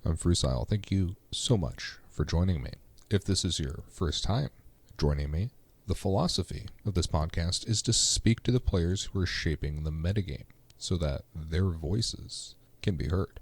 I'm Freestyle. Thank you so much for joining me. If this is your first time joining me, the philosophy of this podcast is to speak to the players who are shaping the metagame so that their voices can be heard.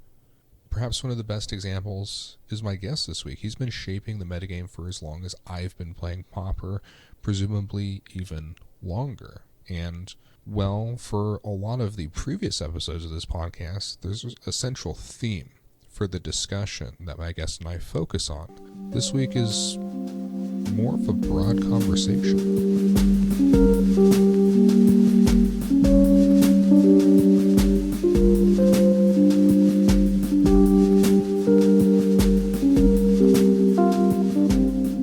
Perhaps one of the best examples is my guest this week. He's been shaping the metagame for as long as I've been playing Pauper, presumably even longer. And, well, for a lot of the previous episodes of this podcast, there's a central theme for the discussion that my guest and I focus on. This week is more of a broad conversation.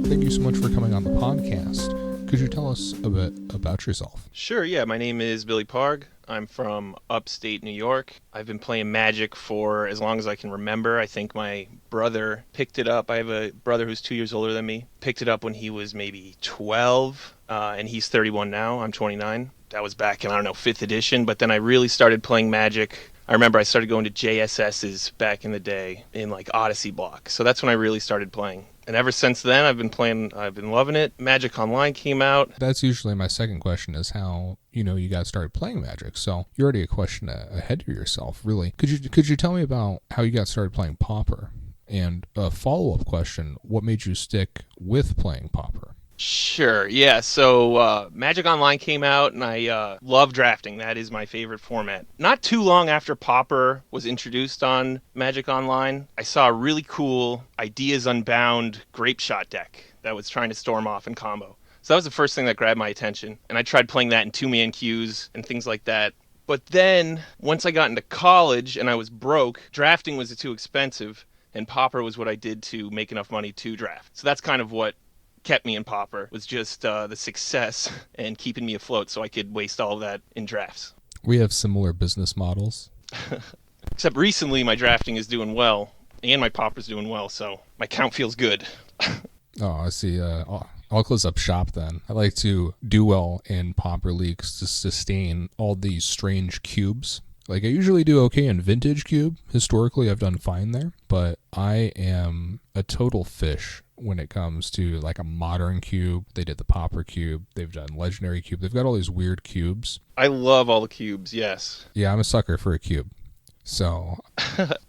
Thank you so much for coming on the podcast. Could you tell us a bit about yourself? Sure, yeah. My name is Billy Parg. I'm from upstate New York. I've been playing Magic for as long as I can remember. I think my brother picked it up. I have a brother who's 2 years older than me. Picked it up when he was maybe 12, and he's 31 now. I'm 29. That was back in, 5th edition. But then I really started playing Magic. I remember I started going to JSS's back in the day in like Odyssey block. So that's when I really started playing. And ever since then, I've been loving it. Magic Online came out. That's usually my second question, is how, you got started playing Magic. So you're already a question ahead of yourself, really. Could you tell me about how you got started playing Pauper? And a follow-up question, what made you stick with playing Pauper? Sure, yeah. So Magic Online came out, and I love drafting. That is my favorite format. Not too long after Pauper was introduced on Magic Online, I saw a really cool Ideas Unbound Grape Shot deck that was trying to storm off in combo. So that was the first thing that grabbed my attention, and I tried playing that in two-man queues and things like that. But then, once I got into college and I was broke, drafting was too expensive, and Pauper was what I did to make enough money to draft. So that's kind of what kept me in Pauper, was just the success and keeping me afloat so I could waste all of that in drafts. We have similar business models. Except recently my drafting is doing well, and my Pauper's doing well, so my count feels good. Oh, I see. I'll close up shop then. I like to do well in Pauper leagues to sustain all these strange cubes. Like, I usually do okay in Vintage Cube. Historically, I've done fine there. But I am a total fish when it comes to, like, a Modern Cube. They did the Pauper Cube. They've done Legendary Cube. They've got all these weird cubes. I love all the cubes, yes. Yeah, I'm a sucker for a cube. So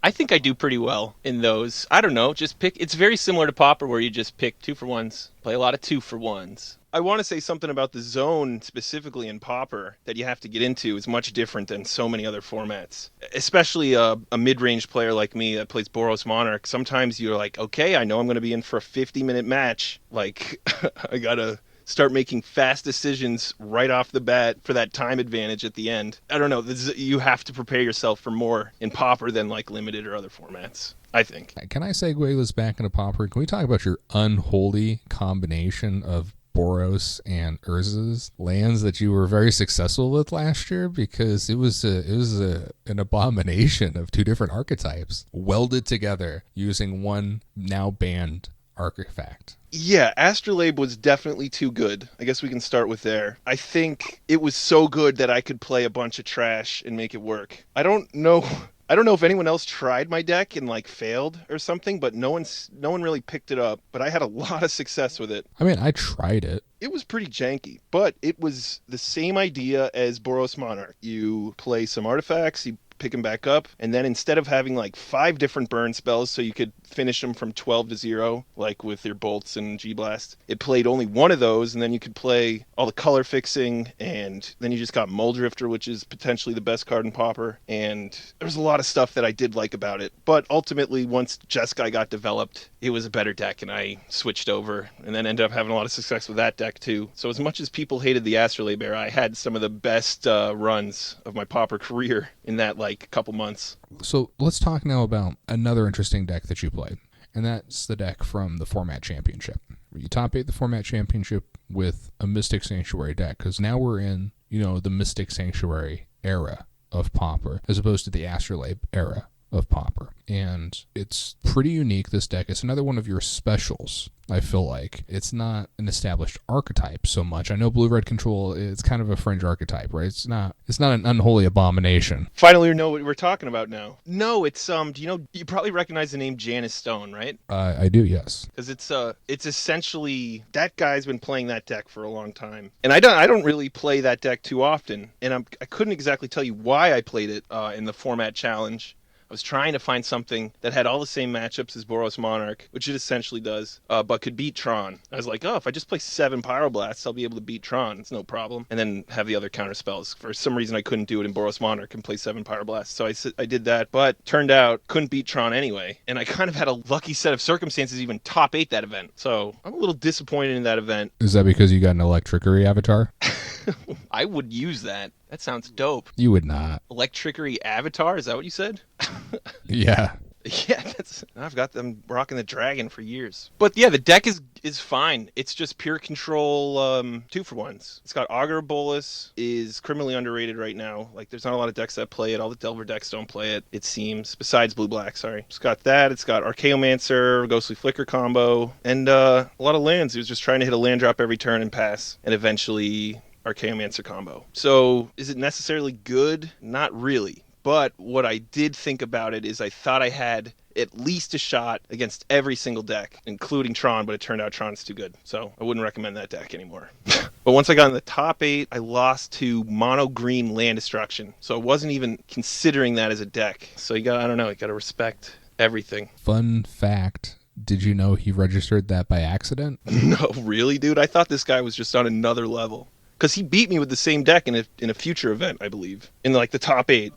I think I do pretty well in those. I don't know, just pick. It's very similar to Pauper, where you just pick 2-for-1s. Play a lot of 2-for-1s. I want to say something about the zone specifically in Pauper that you have to get into is much different than so many other formats. Especially a mid-range player like me that plays Boros Monarch. Sometimes you're like, okay, I know I'm going to be in for a 50-minute match. Like, I got to start making fast decisions right off the bat for that time advantage at the end. I don't know. You have to prepare yourself for more in Pauper than like Limited or other formats, I think. Can I segue this back into Pauper? Can we talk about your unholy combination of Boros and Urza's lands that you were very successful with last year? Because it was an abomination of two different archetypes welded together using one now banned artifact. Yeah, Astrolabe was definitely too good. I guess we can start with there. I think it was so good that I could play a bunch of trash and make it work. I don't know if anyone else tried my deck and like failed or something, but no one really picked it up. But I had a lot of success with it. I mean, I tried it. It was pretty janky, but it was the same idea as Boros Monarch. You play some artifacts, you pick them back up, and then instead of having like 5 different burn spells so you could finish them from 12 to 0, like with your bolts and G-Blast, it played only one of those, and then you could play all the color fixing, and then you just got Muldrifter, which is potentially the best card in Pauper, and there was a lot of stuff that I did like about it. But ultimately, once Jeskai got developed, it was a better deck, and I switched over, and then ended up having a lot of success with that deck too. So as much as people hated the Astrolabe era, I had some of the best runs of my Pauper career in that like couple months. So let's talk now about another interesting deck that you played, and that's the deck from the Format Championship. You top 8 the Format Championship with a Mystic Sanctuary deck, because now we're in, the Mystic Sanctuary era of Pauper, as opposed to the Astrolabe era of Pauper. And it's pretty unique, this deck. It's another one of your specials, I feel like. It's not an established archetype so much. I know blue-red control, it's kind of a fringe archetype, right? It's not an unholy abomination. Finally know what we're talking about now. No, it's you probably recognize the name Janice Stone, right? I do, yes. Because it's essentially, that guy's been playing that deck for a long time. And I don't really play that deck too often. And I couldn't exactly tell you why I played it in the format challenge. I was trying to find something that had all the same matchups as Boros Monarch, which it essentially does, but could beat Tron. I was like, if I just play 7 Pyroblasts, I'll be able to beat Tron. It's no problem. And then have the other counter spells. For some reason, I couldn't do it in Boros Monarch and play 7 Pyroblasts. So I did that, but turned out couldn't beat Tron anyway. And I kind of had a lucky set of circumstances even top 8 that event. So I'm a little disappointed in that event. Is that because you got an Electrickery avatar? I would use that. That sounds dope. You would not. Electrickery avatar? Is that what you said? Yeah. Yeah, I've got them rocking the dragon for years. But yeah, the deck is fine. It's just pure control 2-for-1s. It's got Augur Bolus, is criminally underrated right now. Like, there's not a lot of decks that play it. All the Delver decks don't play it, it seems. Besides blue-black, sorry. It's got that. It's got Archaeomancer, Ghostly Flicker combo, and a lot of lands. He was just trying to hit a land drop every turn and pass. And eventually Archaeomancer combo. So, is it necessarily good? Not really. But what I did think about it is I thought I had at least a shot against every single deck, including Tron, but it turned out Tron's too good. So I wouldn't recommend that deck anymore. But once I got in the top 8, I lost to mono green land destruction. So I wasn't even considering that as a deck. So you got to respect everything. Fun fact. Did you know he registered that by accident? No, really, dude? I thought this guy was just on another level. Because he beat me with the same deck in a future event, I believe, in like the top 8.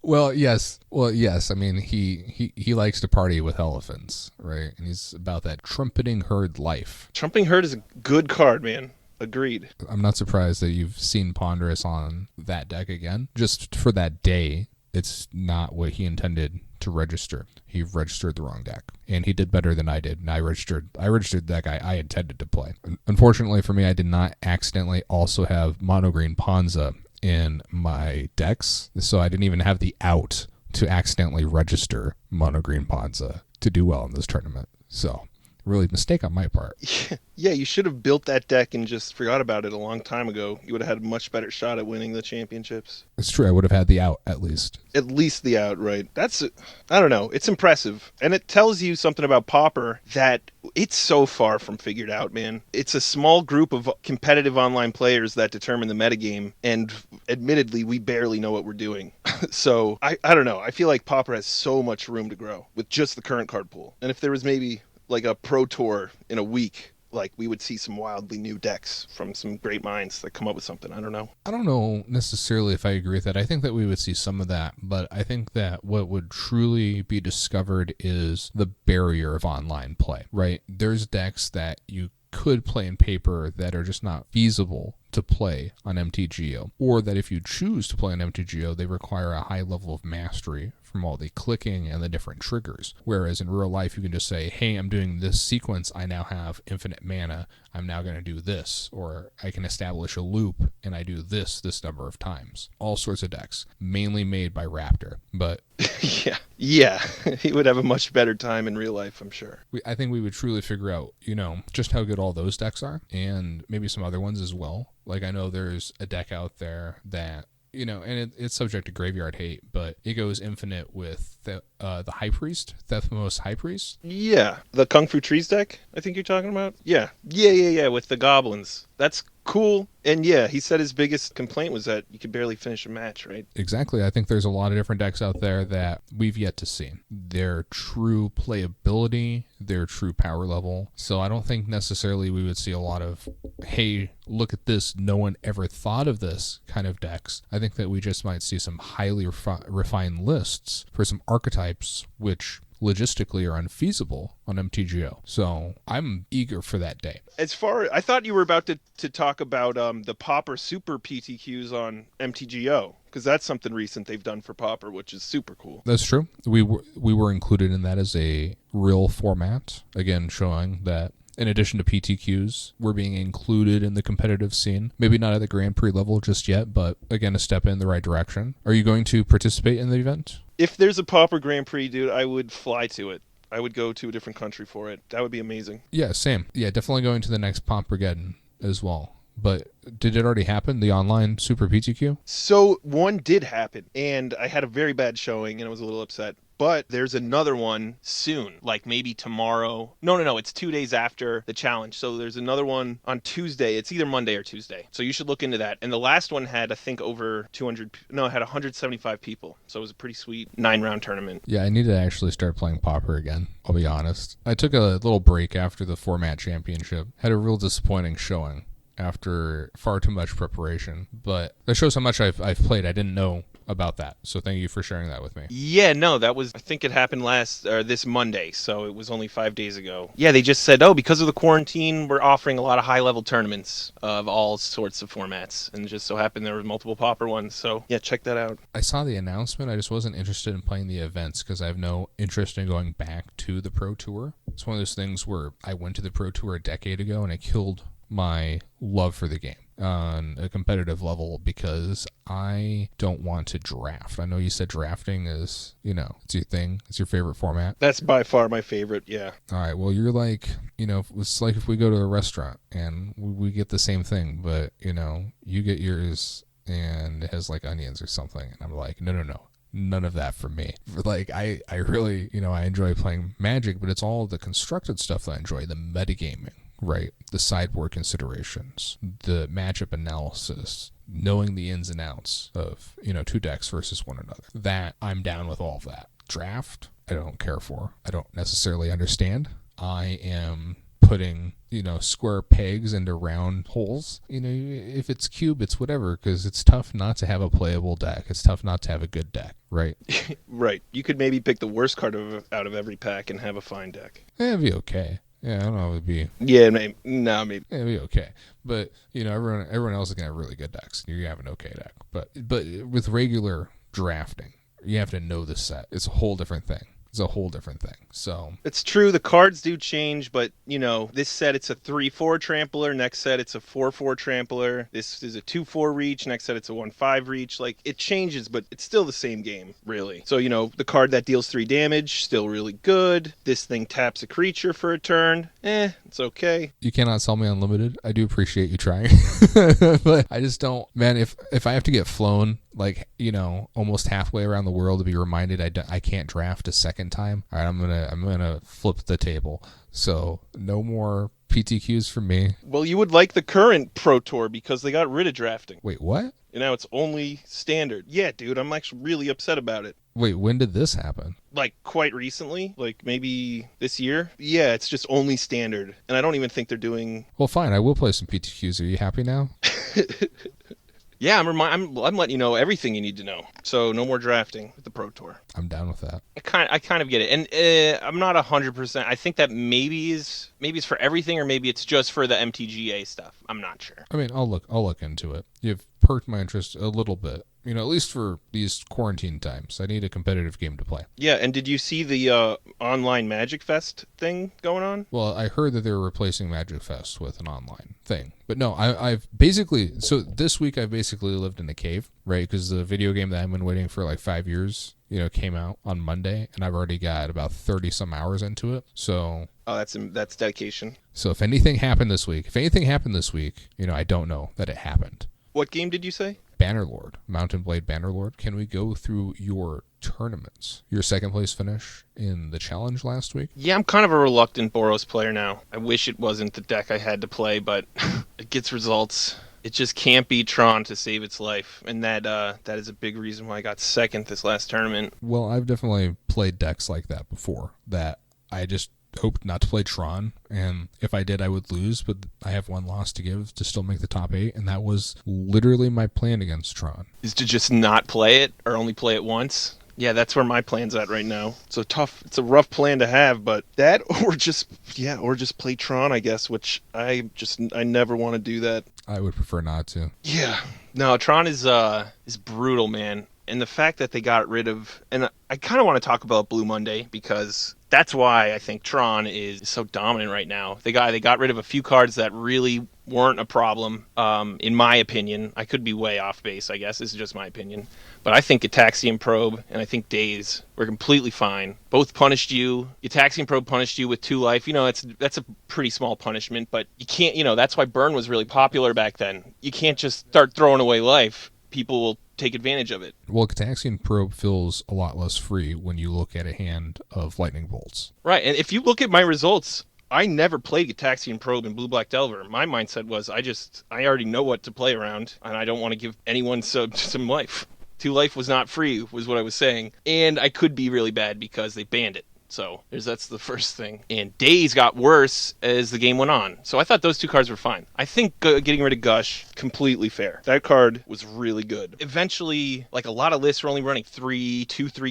Well, yes. I mean, he likes to party with elephants, right? And he's about that trumpeting herd life. Trumpeting herd is a good card, man. Agreed. I'm not surprised that you've seen Ponderous on that deck again. Just for that day, it's not what he intended to register. He registered the wrong deck, and he did better than I did. And I registered the deck I intended to play. Unfortunately for me, I did not accidentally also have mono green Ponza in my decks, so I didn't even have the out to accidentally register mono green Ponza to do well in this tournament. So really mistake on my part. Yeah, you should have built that deck and just forgot about it a long time ago. You would have had a much better shot at winning the championships. It's true. I would have had the out at least. At least the out, right? I don't know. It's impressive. And it tells you something about Pauper that it's so far from figured out, man. It's a small group of competitive online players that determine the metagame. And admittedly, we barely know what we're doing. So I don't know. I feel like Pauper has so much room to grow with just the current card pool. And if there was maybe like a pro tour in a week, like we would see some wildly new decks from some great minds that come up with something. I don't know. I don't know necessarily if I agree with that. I think that we would see some of that, but I think that what would truly be discovered is the barrier of online play, right? There's decks that you could play in paper that are just not feasible to play on MTGO, or that if you choose to play on MTGO, they require a high level of mastery from all the clicking and the different triggers. Whereas in real life, you can just say, hey, I'm doing this sequence. I now have infinite mana. I'm now going to do this. Or I can establish a loop and I do this number of times. All sorts of decks, mainly made by Raptor. But yeah, he would have a much better time in real life, I'm sure. I think we would truly figure out, just how good all those decks are, and maybe some other ones as well. Like, I know there's a deck out there that, and it's subject to graveyard hate, but it goes infinite with the High Priest, Thethmos High Priest. Yeah, the Kung Fu Trees deck, I think you're talking about? Yeah, with the goblins. That's cool. And yeah, he said his biggest complaint was that you could barely finish a match, right? Exactly. I think there's a lot of different decks out there that we've yet to see. Their true playability, their true power level. So I don't think necessarily we would see a lot of, hey, look at this, no one ever thought of this kind of decks. I think that we just might see some highly refined lists for some archetypes which logistically are unfeasible on MTGO. So I'm eager for that day. I thought you were about to talk about the Pauper Super PTQs on MTGO, because that's something recent they've done for Pauper, which is super cool. That's true. We were included in that as a real format, again showing that in addition to PTQs, we're being included in the competitive scene. Maybe not at the Grand Prix level just yet, but again, a step in the right direction. Are you going to participate in the event? If there's a Pauper Grand Prix, dude, I would fly to it. I would go to a different country for it. That would be amazing. Yeah, same. Yeah, definitely going to the next Pompergeddon as well. But did it already happen, the online Super PTQ? So one did happen, and I had a very bad showing, and I was a little upset. But there's another one soon, like maybe tomorrow. No, it's 2 days after the challenge. So there's another one on Tuesday. It's either Monday or Tuesday. So you should look into that. And the last one had, I think, over 200, no, it had 175 people. So it was a pretty sweet 9-round tournament. Yeah, I need to actually start playing Pauper again, I'll be honest. I took a little break after the format championship. Had a real disappointing showing after far too much preparation. But that shows how much I've played. I didn't know about that. So thank you for sharing that with me. Yeah, no, that was, I think it happened this Monday, so it was only 5 days ago. Yeah, they just said, because of the quarantine, we're offering a lot of high-level tournaments of all sorts of formats, and it just so happened there were multiple Pauper ones, so yeah, check that out. I saw the announcement. I just wasn't interested in playing the events because I have no interest in going back to the Pro Tour. It's one of those things where I went to the Pro Tour a decade ago, and I killed my love for the game on a competitive level because I don't want to draft. I know you said drafting is, it's your thing. It's your favorite format. That's by far my favorite, yeah. All right, well, you're like, it's like if we go to a restaurant and we get the same thing, but, you get yours and it has like onions or something. And I'm like, no. None of that for me. Like, I really, I enjoy playing Magic, but it's all the constructed stuff that I enjoy, the metagaming. Right, the sideboard considerations, the matchup analysis, knowing the ins and outs of, two decks versus one another. That, I'm down with all of that. Draft, I don't care for. I don't necessarily understand. I am putting, square pegs into round holes. If it's cube, it's whatever, because it's tough not to have a playable deck. It's tough not to have a good deck, right? Right. You could maybe pick the worst card out of every pack and have a fine deck. It'd be okay. Yeah, I don't know. It'd be. Yeah, maybe. No, maybe. It'd be okay. But everyone else is gonna have really good decks. You have an okay deck. But with regular drafting, you have to know the set. It's a whole different thing. So it's true. The cards do change, but this set it's a 3/4 trampler. Next set it's a 4/4 trampler. This is a 2/4 reach. Next set it's a 1/5 reach. Like, it changes, but it's still the same game, really. So the card that deals 3 damage still really good. This thing taps a creature for a turn. It's okay. You cannot sell me unlimited. I do appreciate you trying, but I just don't. Man, if I have to get flown almost halfway around the world to be reminded I can't draft a second time, all right, I'm gonna flip the table. So no more PTQs for me. Well, you would like the current Pro Tour because they got rid of drafting. Wait, what? Now it's only standard. Yeah, dude, I'm actually really upset about it. Wait, when did this happen? Like, quite recently, like maybe this year. Yeah, it's just only standard, and I don't even think they're doing. Well, fine, I will play some PTQs. Are you happy now? Yeah, I'm letting you know everything you need to know. So no more drafting with the Pro Tour. I'm down with that. I kind of get it, and I'm not 100%. I think that maybe it's for everything, or maybe it's just for the MTGA stuff. I'm not sure. I mean, I'll look into it. You've perked my interest a little bit. At least for these quarantine times. I need a competitive game to play. Yeah, and did you see the online Magic Fest thing going on? Well, I heard that they were replacing Magic Fest with an online thing. But no, I've basically... So this week I've basically lived in a cave, right? Because the video game that I've been waiting for like 5 years, came out on Monday. And I've already got about 30-some hours into it. So... Oh, that's dedication. So if anything happened this week, I don't know that it happened. What game did you say? Bannerlord, Mountain Blade Bannerlord. Can we go through your tournaments? Your second place finish in the challenge last week? Yeah, I'm kind of a reluctant Boros player now. I wish it wasn't the deck I had to play, but it gets results. It just can't beat Tron to save its life, and that is a big reason why I got second this last tournament. Well, I've definitely played decks like that before, that I just hoped not to play Tron, and if I did I would lose, but I have one loss to give to still make the top 8, and that was literally my plan against Tron. Is to just not play it, or only play it once? Yeah, that's where my plan's at right now. It's a rough plan to have, but that, or just play Tron, I guess, which I never want to do that. I would prefer not to. Yeah. No, Tron is brutal, man. And the fact that they got rid of, and I kind of want to talk about Blue Monday because That's why I think Tron is so dominant right now. They got rid of a few cards that really weren't a problem, in my opinion. I could be way off base, I guess. This is just my opinion. But I think Ataxian Probe and I think Daze were completely fine. Both punished you. Ataxian Probe punished you with 2 life. That's a pretty small punishment, but you can't, that's why Burn was really popular back then. You can't just start throwing away life. People will take advantage of it. Well, Cataxian Probe feels a lot less free when you look at a hand of Lightning Bolts. Right, and if you look at my results, I never played Gataxian Probe in Blue Black Delver. My mindset was I already know what to play around, and I don't want to give anyone some life. 2 life was not free, was what I was saying. And I could be really bad because they banned it. So that's the first thing. And Daze got worse as the game went on. So I thought those 2 cards were fine. I think getting rid of Gush, completely fair. That card was really good. Eventually, like a lot of lists were only running 3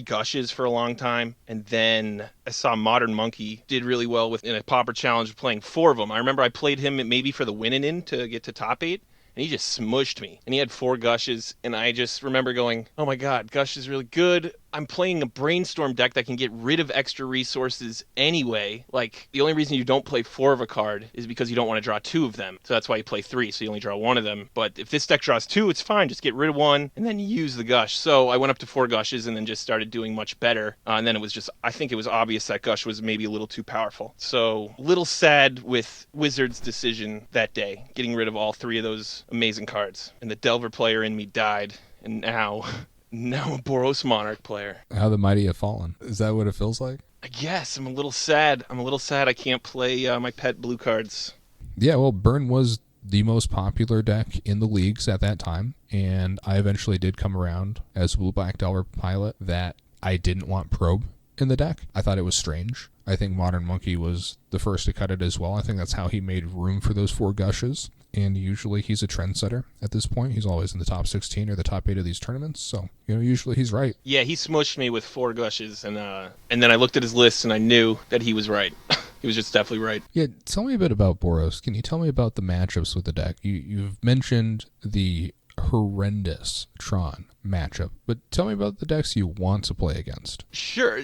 Gushes for a long time. And then I saw Modern Monkey did really well in a Pauper challenge playing 4 of them. I remember I played him maybe for the win-in to get to top 8. And he just smushed me. And he had 4 Gushes. And I just remember going, oh my god, Gush is really good. I'm playing a Brainstorm deck that can get rid of extra resources anyway. Like, the only reason you don't play 4 of a card is because you don't want to draw 2 of them. So that's why you play 3, so you only draw 1 of them. But if this deck draws 2, it's fine. Just get rid of 1, and then you use the Gush. So I went up to 4 Gushes and then just started doing much better. And then I think it was obvious that Gush was maybe a little too powerful. So, little sad with Wizards' decision that day, getting rid of all 3 of those amazing cards. And the Delver player in me died, and now a Boros Monarch player. How the mighty have fallen. Is that what it feels like? I guess. I'm a little sad I can't play my pet blue cards. Yeah, well, Burn was the most popular deck in the leagues at that time, and I eventually did come around as Blue Black Delver pilot that I didn't want Probe in the deck. I thought it was strange. I think Modern Monkey was the first to cut it as well. I think that's how he made room for those 4 Gushes. And usually he's a trendsetter at this point. He's always in the top 16 or the top 8 of these tournaments. So, usually he's right. Yeah, he smushed me with 4 Gushes. And then I looked at his list and I knew that he was right. He was just definitely right. Yeah, tell me a bit about Boros. Can you tell me about the matchups with the deck? You've mentioned the horrendous Tron matchup, but tell me about the decks you want to play against. Sure.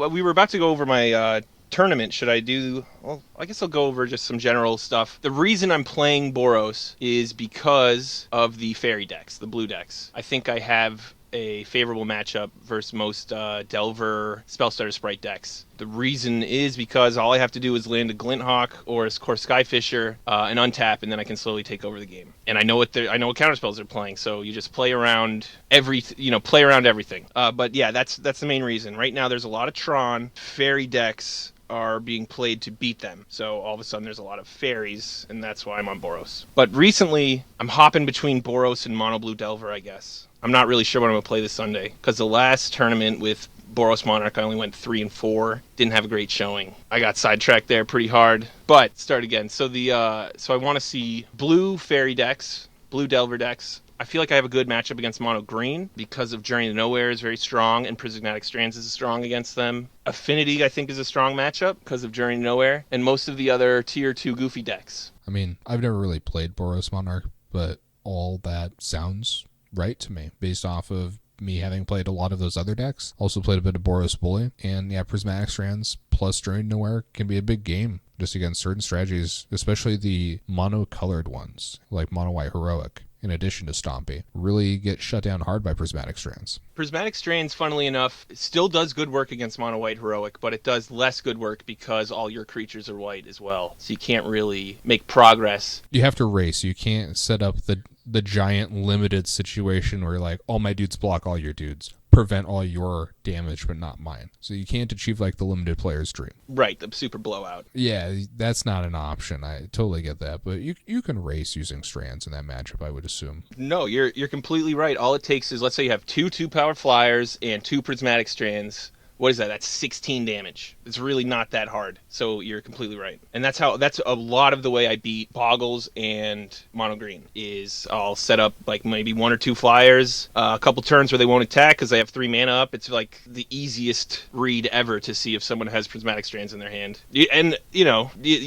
We were about to go over my tournament. Should I do... Well, I guess I'll go over just some general stuff. The reason I'm playing Boros is because of the fairy decks, the blue decks. I think I have a favorable matchup versus most Delver Spellstutter Sprite decks. The reason is because all I have to do is land a Glinthawk or a Skyfisher and untap, and then I can slowly take over the game. And I know what counterspells they're playing, so you just play around everything. But yeah, that's the main reason. Right now, there's a lot of Tron fairy decks are being played to beat them. So all of a sudden there's a lot of fairies, and that's why I'm on Boros. But recently, I'm hopping between Boros and Mono Blue Delver, I guess. I'm not really sure what I'm going to play this Sunday, because the last tournament with Boros Monarch, I only went 3-4. Didn't have a great showing. I got sidetracked there pretty hard, but start again. So I want to see blue fairy decks, blue Delver decks. I feel like I have a good matchup against Mono Green because of Journey to Nowhere is very strong and Prismatic Strands is strong against them. Affinity, I think, is a strong matchup because of Journey to Nowhere and most of the other Tier 2 goofy decks. I mean, I've never really played Boros Monarch, but all that sounds right to me based off of me having played a lot of those other decks. Also played a bit of Boros Bully, and yeah, Prismatic Strands plus Journey to Nowhere can be a big game just against certain strategies, especially the mono-colored ones, like Mono White Heroic. In addition to Stompy, really get shut down hard by Prismatic Strands. Prismatic Strands, funnily enough, still does good work against Mono White Heroic, but it does less good work because all your creatures are white as well. So you can't really make progress. You have to race. You can't set up the giant limited situation where you're like, all my dudes block all your dudes. Prevent all your damage, but not mine. So you can't achieve like the limited player's dream. Right, the super blowout. Yeah, that's not an option. I totally get that, but you can race using Strands in that matchup, I would assume. No, you're completely right. All it takes is, let's say you have 2 power flyers and 2 Prismatic Strands. What is that? That's 16 damage. It's really not that hard. So you're completely right. And that's a lot of the way I beat Boggles and Mono Green is I'll set up like maybe 1 or 2 flyers, a couple turns where they won't attack because they have 3 mana up. It's like the easiest read ever to see if someone has Prismatic Strands in their hand. And, you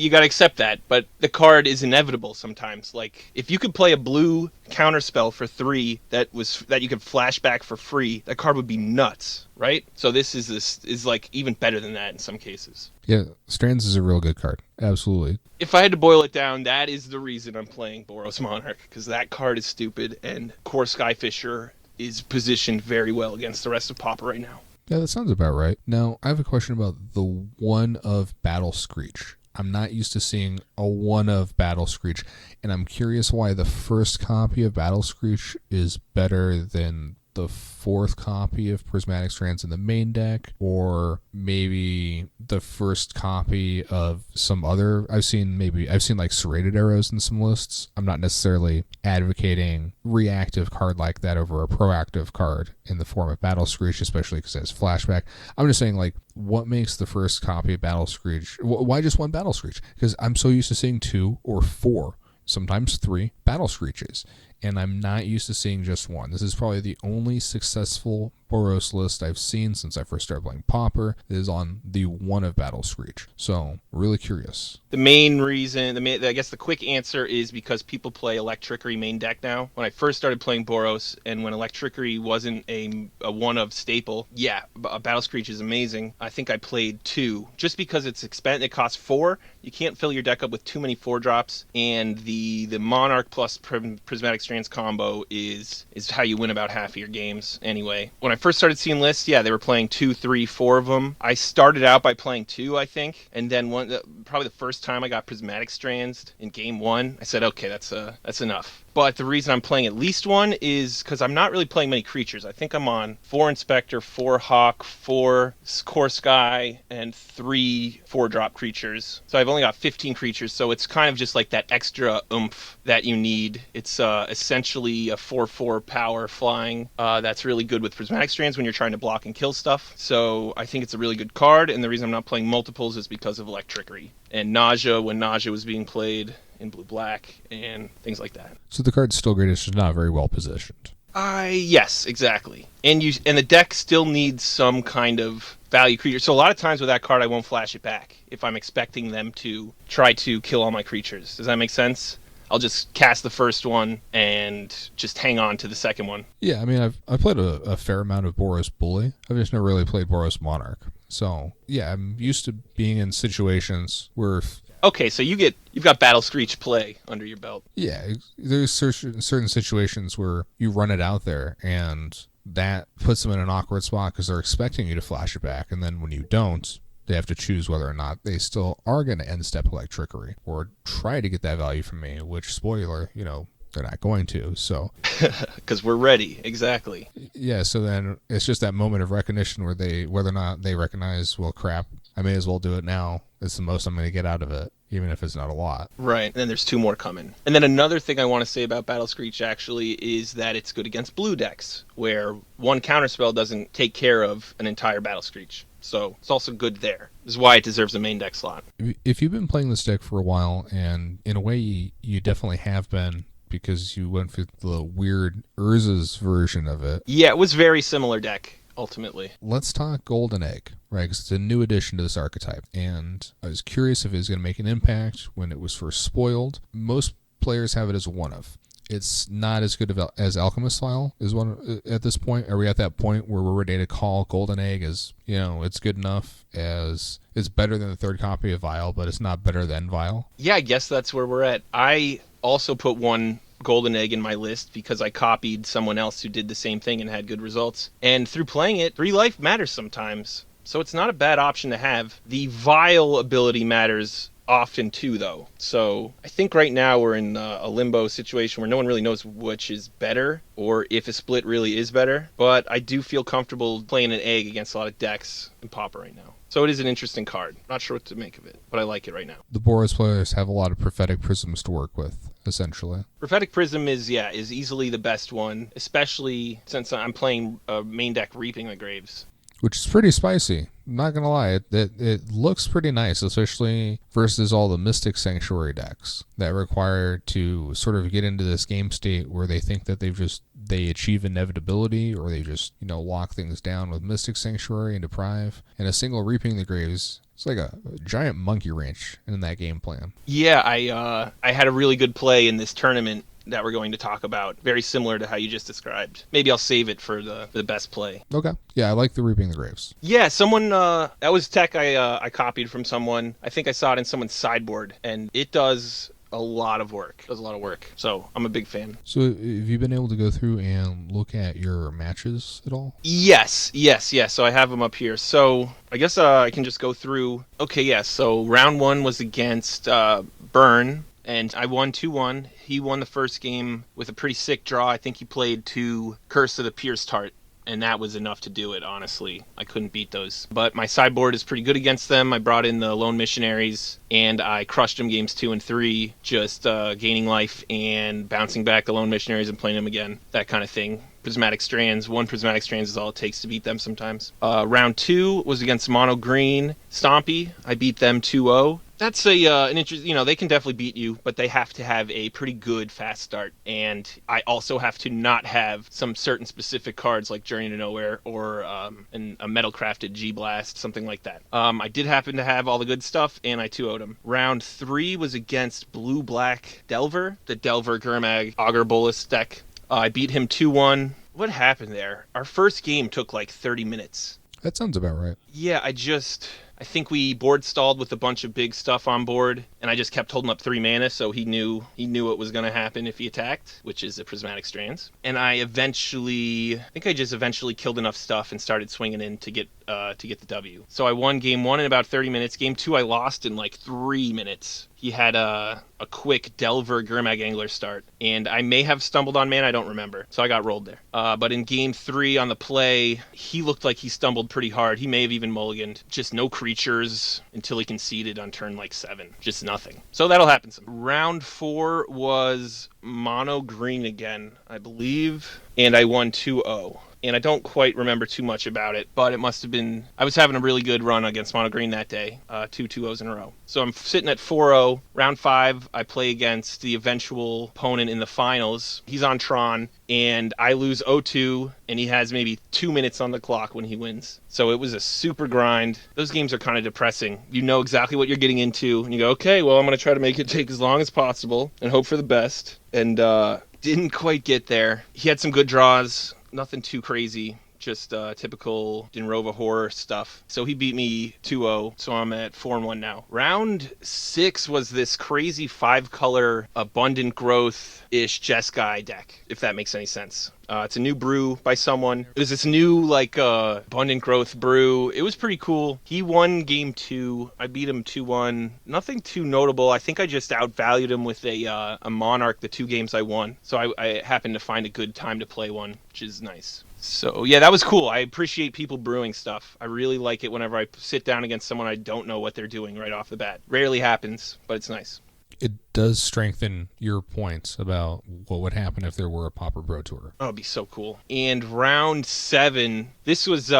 got to accept that. But the card is inevitable sometimes. Like, if you could play a blue counterspell for 3 that you could flash back for free, that card would be nuts, right? So this is like even better than that in some cases. Yeah, Strands is a real good card. Absolutely. If I had to boil it down, that is the reason I'm playing Boros Monarch, because that card is stupid, and Core Skyfisher is positioned very well against the rest of Pauper right now. Yeah, that sounds about right. Now, I have a question about the 1 of Battle Screech. I'm not used to seeing a 1 of Battle Screech, and I'm curious why the first copy of Battle Screech is better than the 4th copy of Prismatic Strands in the main deck, or maybe the first copy of some other. I've seen like Serrated Arrows in some lists. I'm not necessarily advocating reactive card like that over a proactive card in the form of Battle Screech, especially because it has flashback. I'm just saying, like, what makes the first copy of Battle Screech? Why just 1 Battle Screech? Because I'm so used to seeing 2 or 4, sometimes 3 Battle Screeches, and I'm not used to seeing just 1. This is probably the only successful Boros list I've seen since I first started playing Pauper. It is on the 1 of Battle Screech. So, really curious. The main reason, I guess the quick answer is because people play Electrickery main deck now. When I first started playing Boros, and when Electrickery wasn't a 1 of staple, yeah, Battle Screech is amazing. I think I played 2, just because it's expensive. It costs 4. You can't fill your deck up with too many 4-drops, and the Monarch plus Prismatic Strands combo is how you win about half of your games anyway. When I first started seeing lists, yeah, they were playing 2, 3, 4 of them. I started out by playing 2, I think, and then probably the first time I got Prismatic Strands in game 1, I said, okay, that's enough. But the reason I'm playing at least 1 is because I'm not really playing many creatures. I think I'm on 4 Inspector, 4 Hawk, 4 Core Sky, and 3 4-drop creatures. So I've only got 15 creatures, so it's kind of just like that extra oomph that you need. It's essentially a 4/4 power flying that's really good with Prismatic Strands when you're trying to block and kill stuff. So I think it's a really good card, and the reason I'm not playing multiples is because of Electrickery and Nausea when Nausea was being played in blue-black and things like that. So the card's still great, it's just not very well positioned. Yes, exactly. And the deck still needs some kind of value creature. So a lot of times with that card, I won't flash it back if I'm expecting them to try to kill all my creatures. Does that make sense? I'll just cast the first one and just hang on to the second one. Yeah, I mean, I've played a fair amount of Boros Bully. I've just never really played Boros Monarch. So, yeah, I'm used to being in situations where... Okay, so you've got Battle Screech play under your belt. Yeah, there's certain situations where you run it out there, and that puts them in an awkward spot because they're expecting you to flash it back, and then when you don't, they have to choose whether or not they still are going to end step Electrickery or try to get that value from me, which, spoiler, they're not going to, so... Because we're ready, exactly. Yeah, so then it's just that moment of recognition whether or not they recognize, well, crap, I may as well do it now. It's the most I'm going to get out of it, even if it's not a lot. Right, and then there's 2 more coming. And then another thing I want to say about Battle Screech, actually, is that it's good against blue decks, where 1 counterspell doesn't take care of an entire Battle Screech. So it's also good there. This is why it deserves a main deck slot. If you've been playing this deck for a while, and in a way you definitely have been, because you went for the weird Urza's version of it. Yeah, it was very similar deck, ultimately. Let's talk Golden Egg, right? Because it's a new addition to this archetype. And I was curious if it was going to make an impact when it was first spoiled. Most players have it as a 1-of. It's not as good as Alchemist File is one at this point. Are we at that point where we're ready to call Golden Egg as, it's good enough, as it's better than the 3rd copy of Vial, but it's not better than Vial? Yeah, I guess that's where we're at. I also put 1 Golden Egg in my list because I copied someone else who did the same thing and had good results. And through playing it, 3 life matters sometimes. So it's not a bad option to have. The Vial ability matters often too, though. So I think right now we're in a limbo situation where no one really knows which is better or if a split really is better. But I do feel comfortable playing an egg against a lot of decks in Pauper right now. So it is an interesting card. Not sure what to make of it, but I like it right now. The Boros players have a lot of Prophetic Prisms to work with, essentially. Prophetic Prism is easily the best one, especially since I'm playing main deck Reaping the Graves. Which is pretty spicy. I'm not going to lie. It looks pretty nice, especially versus all the Mystic Sanctuary decks that require to sort of get into this game state where they think that they achieve inevitability, or they just, lock things down with Mystic Sanctuary and Deprive. And a single Reaping the Graves, it's like a giant monkey wrench in that game plan. Yeah, I had a really good play in this tournament that we're going to talk about. Very similar to how you just described. Maybe I'll save it for the best play. Okay. Yeah, I like the Reaping the Graves. Yeah, someone, that was tech I copied from someone. I think I saw it in someone's sideboard, and it does a lot of work. So I'm a big fan. So have you been able to go through and look at your matches at all? Yes. So I have them up here. So I guess I can just go through. Okay, yeah. So round 1 was against Burn, and I won 2-1. He won the first game with a pretty sick draw. I think he played 2 Curse of the Pierce Tart, and that was enough to do it, honestly. I couldn't beat those. But my sideboard is pretty good against them. I brought in the Lone Missionaries, and I crushed them games 2 and 3, just gaining life and bouncing back the Lone Missionaries and playing them again, that kind of thing. Prismatic Strands. 1 Prismatic Strands is all it takes to beat them sometimes. Round 2 was against Mono Green Stompy. I beat them 2-0. That's an interest. They can definitely beat you, but they have to have a pretty good fast start. And I also have to not have some certain specific cards like Journey to Nowhere or a metal-crafted G-Blast, something like that. I did happen to have all the good stuff, and I 2-0'd him. Round 3 was against Blue-Black Delver, the Delver Gurmag Augur Bolus deck. I beat him 2-1. What happened there? Our first game took like 30 minutes. That sounds about right. Yeah, I think we board stalled with a bunch of big stuff on board, and I just kept holding up 3 mana, so he knew what was going to happen if he attacked, which is the Prismatic Strands. And I just eventually killed enough stuff and started swinging in to get the W. So I won game 1 in about 30 minutes. Game 2 I lost in like 3 minutes. He had a quick Delver Gurmag Angler start, and I may have stumbled on mana, I don't remember. So I got rolled there. But in game 3 on the play, he looked like he stumbled pretty hard. He may have even mulliganed. Just no creatures until he conceded on turn like 7. Just nothing. So that'll happen. Round 4 was Mono Green again, I believe, and I won 2-0. And I don't quite remember too much about it, but it must have been... I was having a really good run against Mono Green that day, 2 2-0s in a row. So I'm sitting at 4-0. Round 5, I play against the eventual opponent in the finals. He's on Tron, and I lose 0-2, and he has maybe 2 minutes on the clock when he wins. So it was a super grind. Those games are kind of depressing. You know exactly what you're getting into, and you go, okay, well, I'm going to try to make it take as long as possible and hope for the best. And didn't quite get there. He had some good draws. Nothing too crazy, just typical Dinrova horror stuff. So he beat me 2-0, so I'm at 4-1 now. Round 6 was this crazy 5-color Abundant Growth-ish Jeskai deck, if that makes any sense. It's a new brew by someone. It was this new, Abundant Growth brew. It was pretty cool. He won game 2. I beat him 2-1. Nothing too notable. I think I just outvalued him with a Monarch the 2 games I won. So I happened to find a good time to play one, which is nice. So, yeah, that was cool. I appreciate people brewing stuff. I really like it whenever I sit down against someone I don't know what they're doing right off the bat. Rarely happens, but it's nice. It does strengthen your points about what would happen if there were a Pauper Pro Tour. Oh, it'd be so cool. And round 7, this was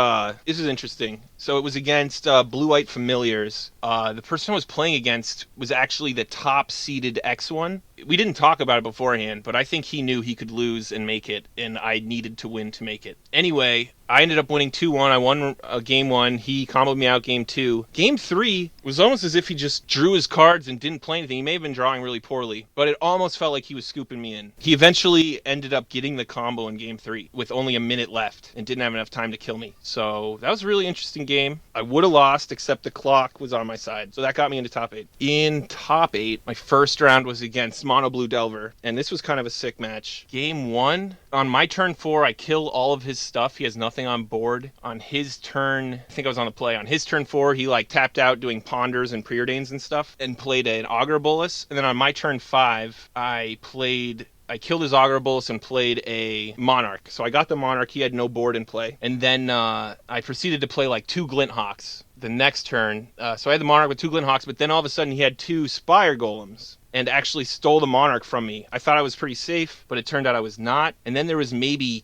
interesting. So it was against Blue-White Familiars. The person I was playing against was actually the top-seeded X1. We didn't talk about it beforehand, but I think he knew he could lose and make it, and I needed to win to make it. Anyway, I ended up winning 2-1. I won game 1. He comboed me out game 2. Game 3 was almost as if he just drew his cards and didn't play anything. He may have been drawing really poorly, but it almost felt like he was scooping me in. He eventually ended up getting the combo in game 3 with only a minute left and didn't have enough time to kill me. So that was a really interesting game. I would have lost, except the clock was on my side. So that got me into top 8. In top 8, my first round was against Mono Blue Delver, and this was kind of a sick match. Game 1, on my turn 4, I kill all of his stuff. He has nothing on board. On his turn, I think I was on the play. On his turn 4, he tapped out doing Ponders and Preordains and stuff, and played an Augur Bolus. And then on my turn 5, I killed his Augur Bolus and played a Monarch. So I got the Monarch. He had no board in play. And then I proceeded to play 2 Glint Hawks the next turn. So I had the Monarch with 2 Glint Hawks, but then all of a sudden he had 2 Spire Golems and actually stole the Monarch from me. I thought I was pretty safe, but it turned out I was not. And then there was maybe,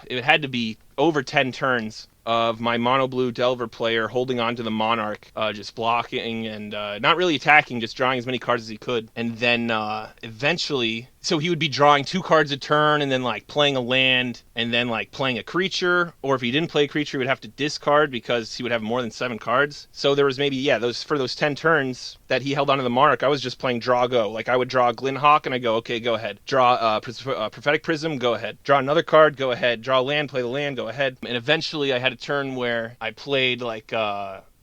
it had to be over 10 turns of my Mono Blue Delver player holding on to the Monarch, just blocking and not really attacking, just drawing as many cards as he could. And then eventually So he would be drawing 2 cards a turn and then like playing a land and then like playing a creature, or if he didn't play a creature, he would have to discard because he would have more than 7 cards. So there was maybe those 10 turns that he held onto the Monarch, I was just playing draw go. Like I would draw a Glinthawk and I go, okay, go ahead. Draw Prophetic Prism, go ahead. Draw another card, go ahead. Draw a land, play the land, go ahead. And eventually I had a turn where I played like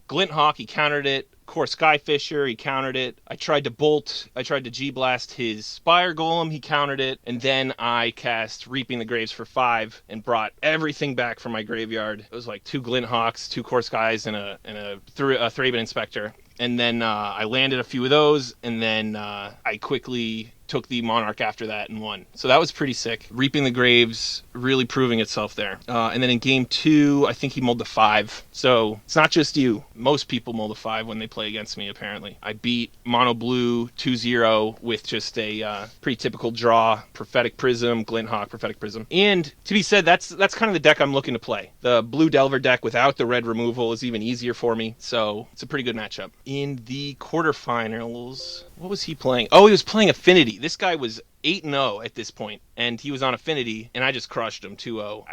Glinthawk, he countered it. Core Skyfisher, he countered it. I tried to bolt. I tried to G-Blast his Spire Golem, he countered it. And then I cast Reaping the Graves for 5 and brought everything back from my graveyard. It was like 2 Glinthawks, 2 Core Skies, and a Thraben Inspector. And then I landed a few of those, and then I quickly took the Monarch after that and won. So that was pretty sick. Reaping the Graves really proving itself there. And then in game 2, I think he mulled the 5. So it's not just you. Most people mull the 5 when they play against me, apparently. I beat Mono Blue 2-0 with just a pretty typical draw. Prophetic Prism, Glinthawk, Prophetic Prism. And to be said, that's kind of the deck I'm looking to play. The Blue Delver deck without the red removal is even easier for me. So it's a pretty good matchup. In the quarterfinals, what was he playing? Oh, he was playing Affinity. This guy was 8-0 at this point, and he was on Affinity, and I just crushed him 2-0.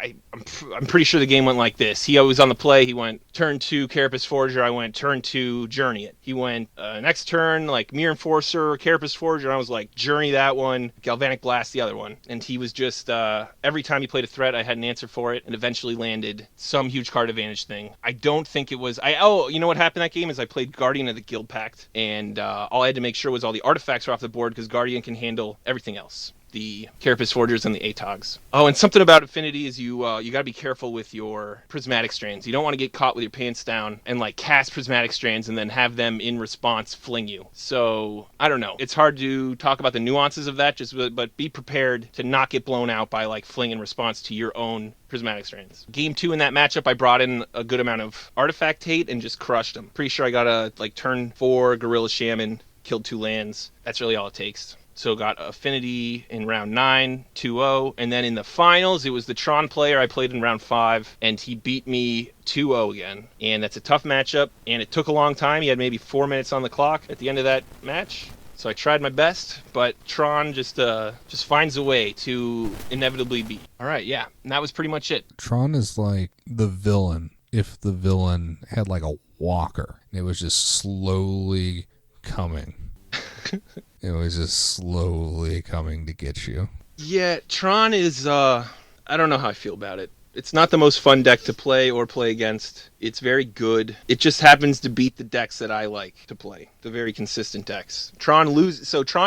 I'm pretty sure the game went like this. He was on the play. He went turn 2 Carapace Forger. I went turn 2 Journey it. He went next turn like Mirror Enforcer, Carapace Forger, and I was like Journey that one, Galvanic Blast the other one. And he was just every time he played a threat, I had an answer for it, and eventually landed some huge card advantage thing. I don't think it was. You know what happened that game is I played Guardian of the Guild Pact, and all I had to make sure was all the artifacts were off the board because Guardian can handle everything else. The Carapace Forgers and the Atogs. Oh, and something about Affinity is you got to be careful with your Prismatic Strands. You don't want to get caught with your pants down and like cast Prismatic Strands and then have them in response fling you. So, I don't know. It's hard to talk about the nuances of that, but be prepared to not get blown out by like fling in response to your own Prismatic Strands. Game 2 in that matchup, I brought in a good amount of Artifact Hate and just crushed them. Pretty sure I got a like turn 4 Gorilla Shaman, killed 2 lands. That's really all it takes. So got Affinity in round 9, 2-0. And then in the finals, it was the Tron player I played in round 5, and he beat me 2-0 again. And that's a tough matchup, and it took a long time. He had maybe 4 minutes on the clock at the end of that match. So I tried my best, but Tron just finds a way to inevitably beat. All right, yeah, and that was pretty much it. Tron is like the villain if the villain had like a walker. It was just slowly coming. It was just slowly coming to get you. Yeah, Tron is, I don't know how I feel about it. It's not the most fun deck to play or play against. It's very good. It just happens to beat the decks that I like to play. The very consistent decks. Tron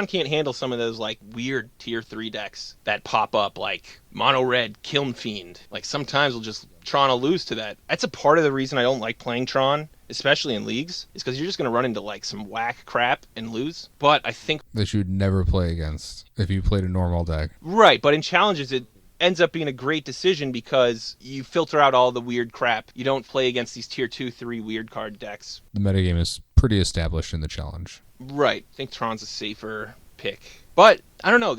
can't handle some of those like weird tier 3 decks that pop up like Mono Red, Kiln Fiend. Like sometimes Tron will lose to that. That's a part of the reason I don't like playing Tron, especially in leagues, is because you're just going to run into like some whack crap and lose. But I think that you'd never play against if you played a normal deck. Right, but in challenges it ends up being a great decision because you filter out all the weird crap. You don't play against these tier 2, 3 weird card decks. The metagame is pretty established in the challenge. Right. I think Tron's a safer pick. But, I don't know,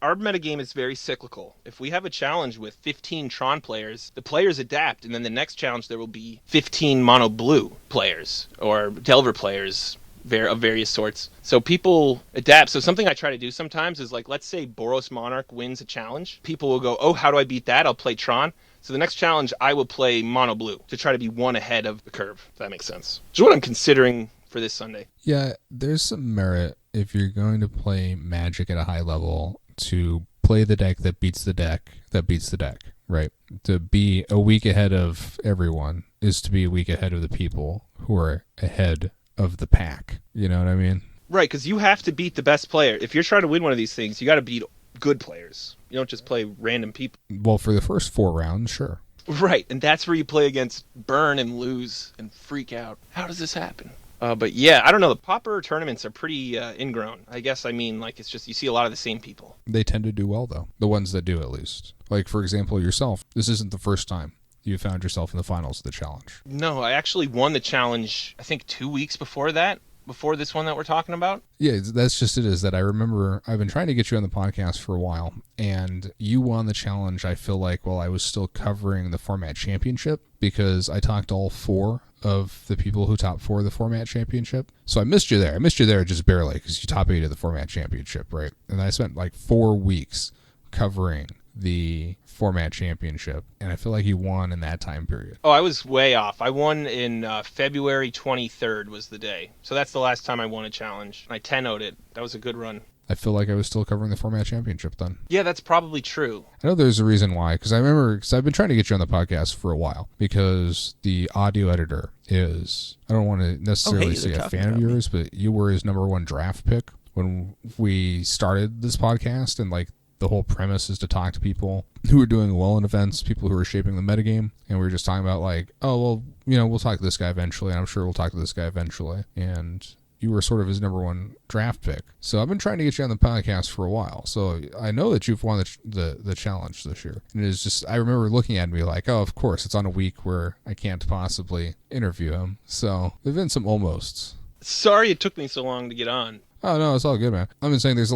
our metagame is very cyclical. If we have a challenge with 15 Tron players, the players adapt, and then the next challenge there will be 15 Mono Blue players, or Delver players of various sorts. So people adapt. So something I try to do sometimes is like, let's say Boros Monarch wins a challenge. People will go, oh, how do I beat that? I'll play Tron. So the next challenge, I will play Mono Blue to try to be one ahead of the curve, if that makes sense. Which is what I'm considering for this Sunday. Yeah, there's some merit if you're going to play Magic at a high level to play the deck that beats the deck that beats the deck, right? To be a week ahead of everyone is to be a week ahead of the people who are ahead of the pack. You know what I mean? Right, because you have to beat the best player. If you're trying to win one of these things, you got to beat good players. You don't just play random people. Well, for the first 4 rounds, sure. Right, and that's where you play against burn and lose and freak out. How does this happen? But yeah, I don't know. The Pauper tournaments are pretty ingrown. I guess, I mean, like, it's just you see a lot of the same people. They tend to do well, though. The ones that do, at least. Like, for example, yourself. This isn't the first time you found yourself in the finals of the challenge. No, I actually won the challenge, I think 2 weeks before that. Before this one that we're talking about? Yeah, that's just it, is that I remember I've been trying to get you on the podcast for a while, and you won the challenge, I feel like, while I was still covering the Format Championship, because I talked all 4 of the people who top 4 the format championship. So I missed you there. I missed you there just barely because you top 8 of the format championship, right? And I spent like 4 weeks covering the format championship, and I feel like you won in that time period. Oh, I was way off. I won in February 23rd was the day. So that's the last time I won a challenge. I 10-0'd it. That was a good run. I feel like I was still covering the format championship then. Yeah, that's probably true. I know there's a reason why, because I've been trying to get you on the podcast for a while, because the audio editor is, I don't want to necessarily say a fan of yours, but you were his number 1 draft pick when we started this podcast, and like the whole premise is to talk to people who are doing well in events, people who are shaping the metagame, and we were just talking about like, oh, well, we'll talk to this guy eventually, and I'm sure we'll talk to this guy eventually, and you were sort of his number 1 draft pick. So I've been trying to get you on the podcast for a while. So I know that you've won the challenge this year. And it's just, I remember looking at me like, oh, of course, it's on a week where I can't possibly interview him. So there've been some almosts. Sorry it took me so long to get on. Oh, no, it's all good, man. I've been saying there's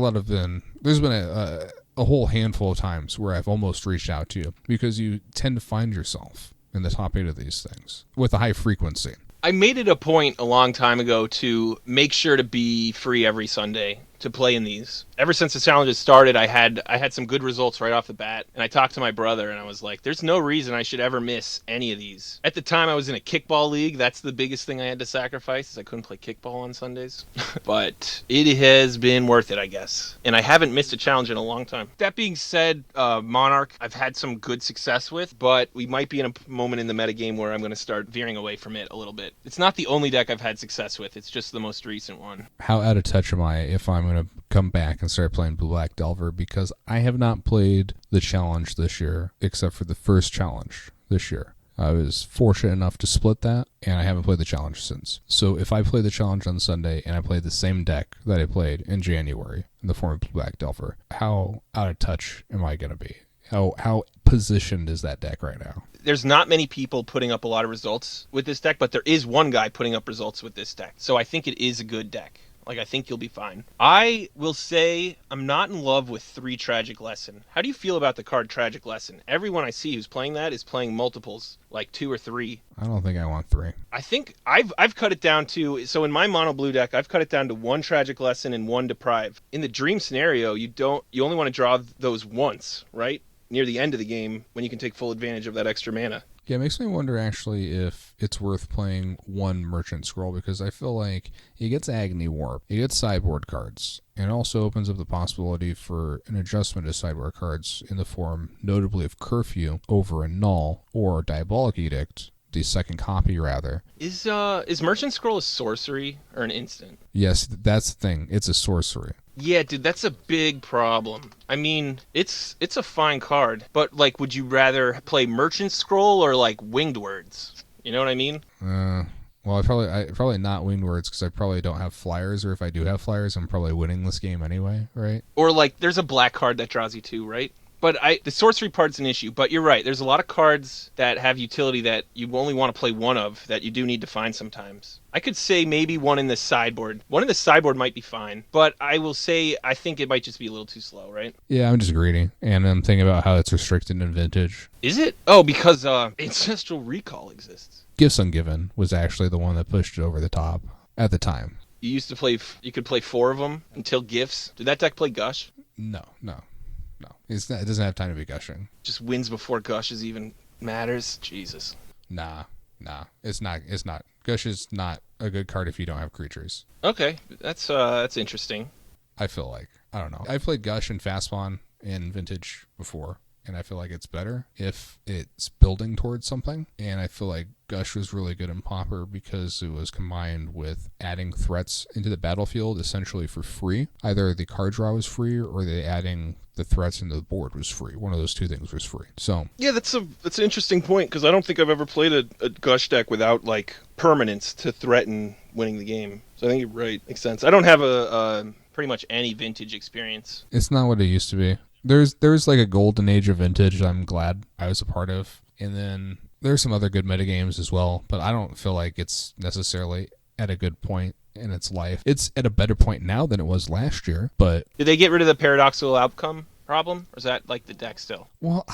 been a whole handful of times where I've almost reached out to you because you tend to find yourself in the top 8 of these things with a high frequency. I made it a point a long time ago to make sure to be free every Sunday to play in these. Ever since the challenges started, I had some good results right off the bat, and I talked to my brother, and I was like, there's no reason I should ever miss any of these. At the time, I was in a kickball league. That's the biggest thing I had to sacrifice, is I couldn't play kickball on Sundays. But it has been worth it, I guess. And I haven't missed a challenge in a long time. That being said, Monarch, I've had some good success with, but we might be in a moment in the metagame where I'm going to start veering away from it a little bit. It's not the only deck I've had success with. It's just the most recent one. How out of touch am I if I'm going to come back and start playing Blue Black Delver? Because I have not played the challenge this year except for the first challenge this year. I was fortunate enough to split that, and I haven't played the challenge since. So if I play the challenge on Sunday and I play the same deck that I played in January in the form of Blue Black Delver, how out of touch am I going to be? How positioned is that deck right now? There's not many people putting up a lot of results with this deck, but there is one guy putting up results with this deck. So I think it is a good deck. Like, I think you'll be fine. I will say I'm not in love with 3 Tragic Lesson. How do you feel about the card Tragic Lesson? Everyone I see who's playing that is playing multiples, like 2 or 3. I don't think I want 3. I think I've cut it down to, so in my mono blue deck, I've cut it down to 1 Tragic Lesson and 1 Deprive. In the dream scenario, you only want to draw those once, right? Near the end of the game, when you can take full advantage of that extra mana. Yeah, it makes me wonder actually if it's worth playing 1 Merchant Scroll, because I feel like it gets Agony Warp, it gets sideboard cards, and it also opens up the possibility for an adjustment to sideboard cards in the form, notably, of Curfew over a Null or Diabolic Edict, the second copy rather. Is Merchant Scroll a sorcery or an instant? Yes, that's the thing. It's a sorcery. Yeah, dude, that's a big problem. I mean, it's a fine card, but like, would you rather play Merchant Scroll or like Winged Words? You know what I mean? Well, I probably not Winged Words, because I probably don't have flyers, or if I do have flyers, I'm probably winning this game anyway, right? Or like, there's a black card that draws you 2, right? But the sorcery part's an issue. But you're right. There's a lot of cards that have utility that you only want to play one of that you do need to find sometimes. I could say maybe 1 in the sideboard. 1 in the sideboard might be fine. But I will say I think it might just be a little too slow, right? Yeah, I'm just greedy. And I'm thinking about how it's restricted in Vintage. Is it? Oh, because Ancestral Recall exists. Gifts Ungiven was actually the one that pushed it over the top at the time. You could play 4 of them until Gifts. Did that deck play Gush? No. It doesn't have time to be gushing. Just wins before Gushes even matters? Jesus. Nah. It's not. Gush is not a good card if you don't have creatures. Okay, that's interesting. I feel like. I don't know. I played Gush and Fastpawn in Vintage before, and I feel like it's better if it's building towards something. And I feel like Gush was really good in Pauper because it was combined with adding threats into the battlefield essentially for free. Either the card draw was free or adding the threats into the board was free. One of those 2 things was free. So yeah, that's an interesting point, because I don't think I've ever played a Gush deck without like permanence to threaten winning the game. So I think you're right. Makes sense. I don't have a pretty much any Vintage experience. It's not what it used to be. There's like a golden age of Vintage I'm glad I was a part of. And then there's some other good metagames as well, but I don't feel like it's necessarily at a good point in its life. It's at a better point now than it was last year, but... Did they get rid of the paradoxical outcome problem? Or is that like the deck still? Well,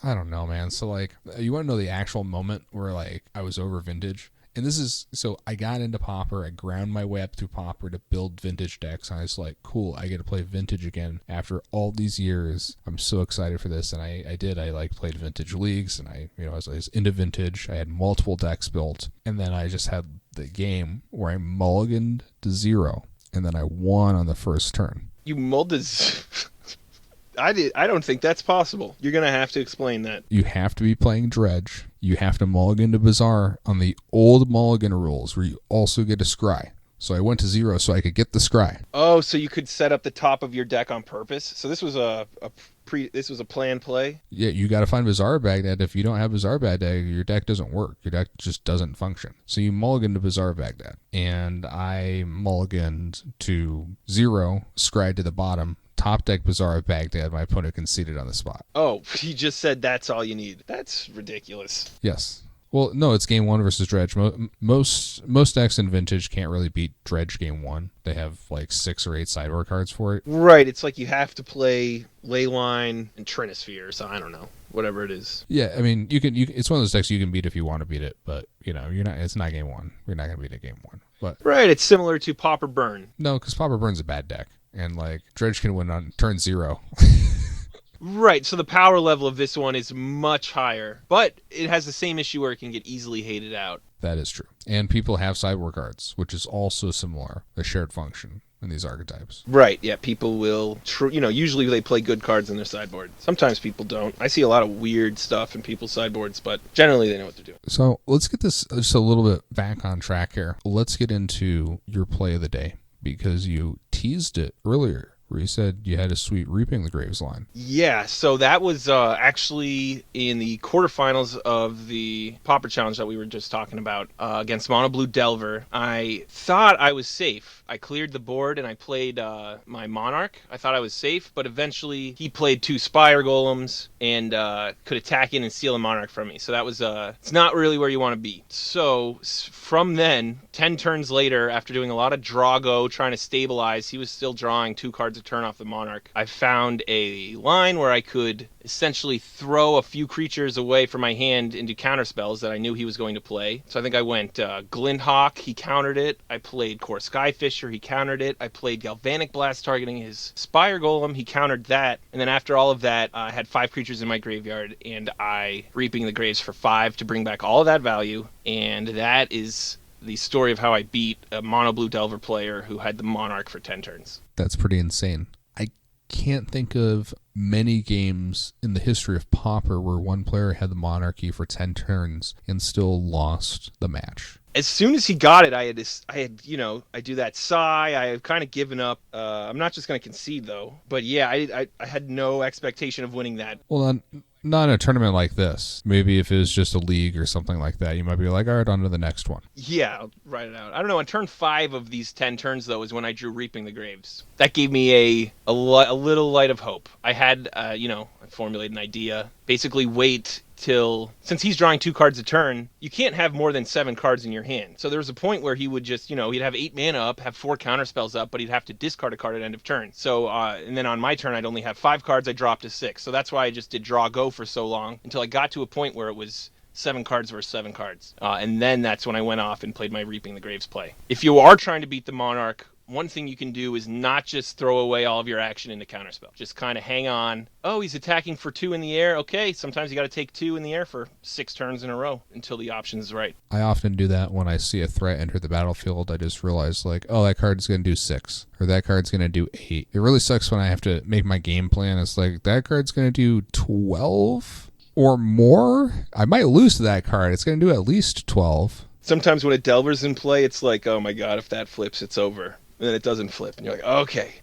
I don't know, man. So like, you want to know the actual moment where like I was over Vintage? And this is, so I got into Pauper, I ground my way up through Pauper to build vintage decks, and I was like, cool, I get to play vintage again after all these years. I'm so excited for this, and I did. I like played vintage leagues, and I was into vintage. I had multiple decks built, and then I just had the game where I mulliganed to 0, and then I won on the first turn. You mulled this. I don't think that's possible. You're going to have to explain that. You have to be playing Dredge. You have to mulligan to Bazaar on the old mulligan rules where you also get a scry. So I went to 0 so I could get the scry. Oh, so you could set up the top of your deck on purpose? So this was a planned play? Yeah, you got to find Bazaar Baghdad. If you don't have Bazaar Baghdad, your deck doesn't work. Your deck just doesn't function. So you mulligan to Bazaar Baghdad. And I mulliganed to 0, scried to the bottom. Top deck Bazaar of Baghdad, my opponent conceded on the spot. Oh, he just said that's all you need. That's ridiculous. Yes. Well, no, it's game 1 versus Dredge. Most decks in Vintage can't really beat Dredge game 1. They have like 6 or 8 sideboard cards for it. Right, it's like you have to play Leyline and Trinisphere, so I don't know. Whatever it is. Yeah, I mean, you can. It's one of those decks you can beat if you want to beat it, but you're not. It's not game 1. You're not going to beat it game 1. But right, it's similar to Pauper Burn. No, because Pauper Burn's a bad deck. And, like, Dredge can win on turn 0. Right, so the power level of this one is much higher. But it has the same issue where it can get easily hated out. That is true. And people have sideboard cards, which is also similar. A shared function in these archetypes. Right, yeah, people will... usually they play good cards in their sideboard. Sometimes people don't. I see a lot of weird stuff in people's sideboards, but generally they know what they're doing. So, let's get this just a little bit back on track here. Let's get into your play of the day. Because you teased it earlier, where you said you had a sweet Reaping the Graves line. Yeah, so that was actually in the quarterfinals of the Pauper Challenge that we were just talking about against Mono Blue Delver. I thought I was safe. I cleared the board and I played my Monarch. I thought I was safe, but eventually he played 2 Spire Golems and could attack in and steal a Monarch from me. So that was, it's not really where you want to be. So from then, 10 turns later, after doing a lot of Drago, trying to stabilize, he was still drawing 2 cards a turn off the Monarch. I found a line where I could essentially throw a few creatures away from my hand into counterspells that I knew he was going to play. So I think I went Glindhawk, he countered it. I played Core Skyfisher, he countered it. I played Galvanic Blast targeting his Spire Golem, he countered that. And then after all of that, I had 5 creatures in my graveyard, and I Reaping the Graves for 5 to bring back all of that value. And that is the story of how I beat a Mono Blue Delver player who had the Monarch for 10 turns. That's pretty insane. I can't think of many games in the history of Pauper where one player had the Monarchy for 10 turns and still lost the match. As soon as he got it, I had do that sigh. I had kind of given up. I'm not just going to concede, though. But yeah, I had no expectation of winning that. Well, not in a tournament like this. Maybe if it was just a league or something like that, you might be like, all right, on to the next one. Yeah, I'll write it out. I don't know. On turn 5 of these 10 turns, though, is when I drew Reaping the Graves. That gave me a little light of hope. I had, I formulated an idea. Basically, wait till, since he's drawing 2 cards a turn, you can't have more than 7 cards in your hand. So there was a point where he would just, he'd have 8 mana up, have 4 counterspells up, but he'd have to discard a card at end of turn. So, and then on my turn, I'd only have 5 cards, I dropped to 6. So that's why I just did draw go for so long, until I got to a point where it was 7 cards versus 7 cards. And then that's when I went off and played my Reaping the Graves play. If you are trying to beat the Monarch, one thing you can do is not just throw away all of your action into counterspell. Just kind of hang on. Oh, he's attacking for 2 in the air. Okay, sometimes you got to take 2 in the air for 6 turns in a row until the option is right. I often do that when I see a threat enter the battlefield. I just realize, like, oh, that card's going to do 6, or that card's going to do 8. It really sucks when I have to make my game plan. It's like, that card's going to do 12 or more? I might lose to that card. It's going to do at least 12. Sometimes when a Delver's in play, it's like, oh my god, if that flips, it's over. And then it doesn't flip. And you're like, okay,